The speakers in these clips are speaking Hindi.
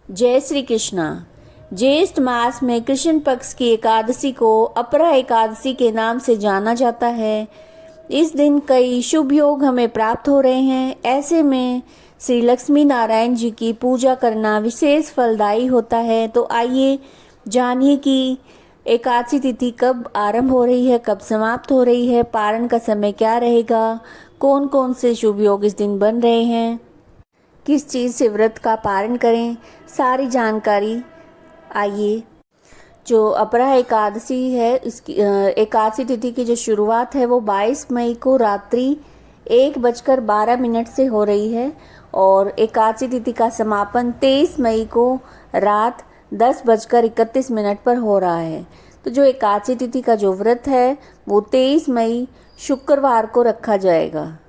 जय श्री कृष्णा। ज्येष्ठ मास में कृष्ण पक्ष की एकादशी को अपरा एकादशी के नाम से जाना जाता है। इस दिन कई शुभ योग हमें प्राप्त हो रहे हैं। ऐसे में श्री लक्ष्मी नारायण जी की पूजा करना विशेष फलदायी होता है। तो आइए जानिए कि एकादशी तिथि कब आरंभ हो रही है, कब समाप्त हो रही है, पारण का समय क्या रहेगा, कौन कौन से शुभ योग इस दिन बन रहे हैं, किस चीज़ से व्रत का पारण करें, सारी जानकारी। आइए, जो अपरा एकादशी है, इसकी एकादशी तिथि की जो शुरुआत है वो 22 मई को रात्रि 1:12 से हो रही है और एकादशी तिथि का समापन 23 मई को रात 10:31 पर हो रहा है। तो जो एकादशी तिथि का जो व्रत है वो 23 मई शुक्रवार को रखा जाएगा।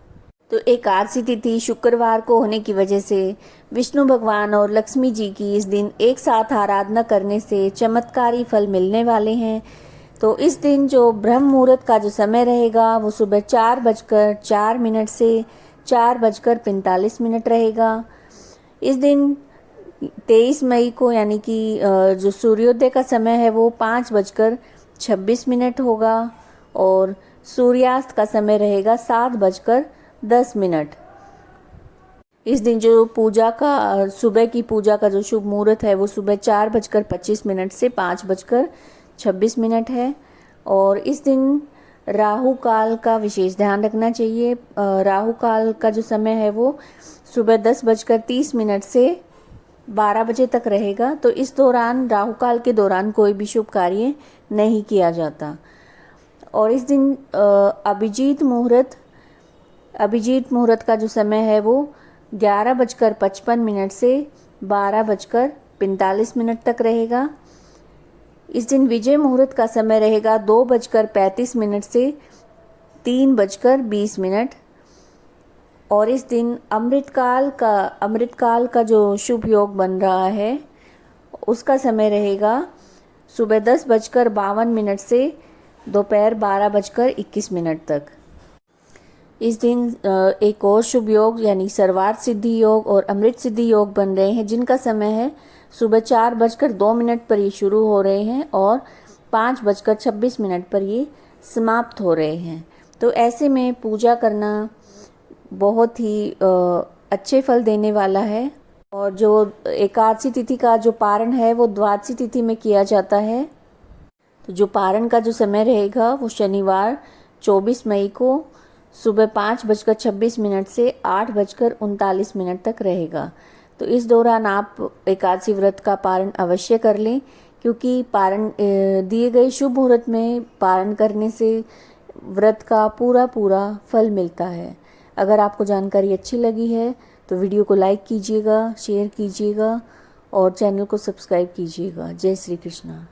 तो एकादशी तिथि शुक्रवार को होने की वजह से विष्णु भगवान और लक्ष्मी जी की इस दिन एक साथ आराधना करने से चमत्कारी फल मिलने वाले हैं। तो इस दिन जो ब्रह्म मुहूर्त का जो समय रहेगा वो सुबह 4:04 से 4:45 रहेगा। इस दिन 23 मई को यानी कि जो सूर्योदय का समय है वो 5:26 होगा और सूर्यास्त का समय रहेगा 7:10। इस दिन जो पूजा का सुबह की पूजा का जो शुभ मुहूर्त है वो सुबह 4:25 से 5:26 है और इस दिन राहु काल का विशेष ध्यान रखना चाहिए। राहु काल का जो समय है वो सुबह 10:30 से 12 बजे तक रहेगा। तो इस दौरान राहु काल के दौरान कोई भी शुभ कार्य नहीं किया जाता। और इस दिन अभिजीत मुहूर्त का जो समय है वो 11:55 से 12:45 तक रहेगा। इस दिन विजय मुहूर्त का समय रहेगा 2:35 से 3:20 और इस दिन अमृतकाल का जो शुभ योग बन रहा है उसका समय रहेगा सुबह 10:52 से दोपहर 12:21 तक। इस दिन एक और शुभ योग यानी सर्वार्थ सिद्धि योग और अमृत सिद्धि योग बन रहे हैं, जिनका समय है सुबह 4:02 पर ये शुरू हो रहे हैं और 5:26 पर ये समाप्त हो रहे हैं। तो ऐसे में पूजा करना बहुत ही अच्छे फल देने वाला है। और जो एकादशी तिथि का जो पारण है वो द्वादशी तिथि में किया जाता है। तो जो पारण का जो समय रहेगा वो शनिवार 24 मई को सुबह 5:26 से 8:39 तक रहेगा। तो इस दौरान आप एकादशी व्रत का पारण अवश्य कर लें, क्योंकि पारण दिए गए शुभ मुहूर्त में पारण करने से व्रत का पूरा फल मिलता है। अगर आपको जानकारी अच्छी लगी है तो वीडियो को लाइक कीजिएगा, शेयर कीजिएगा और चैनल को सब्सक्राइब कीजिएगा। जय श्री कृष्णा।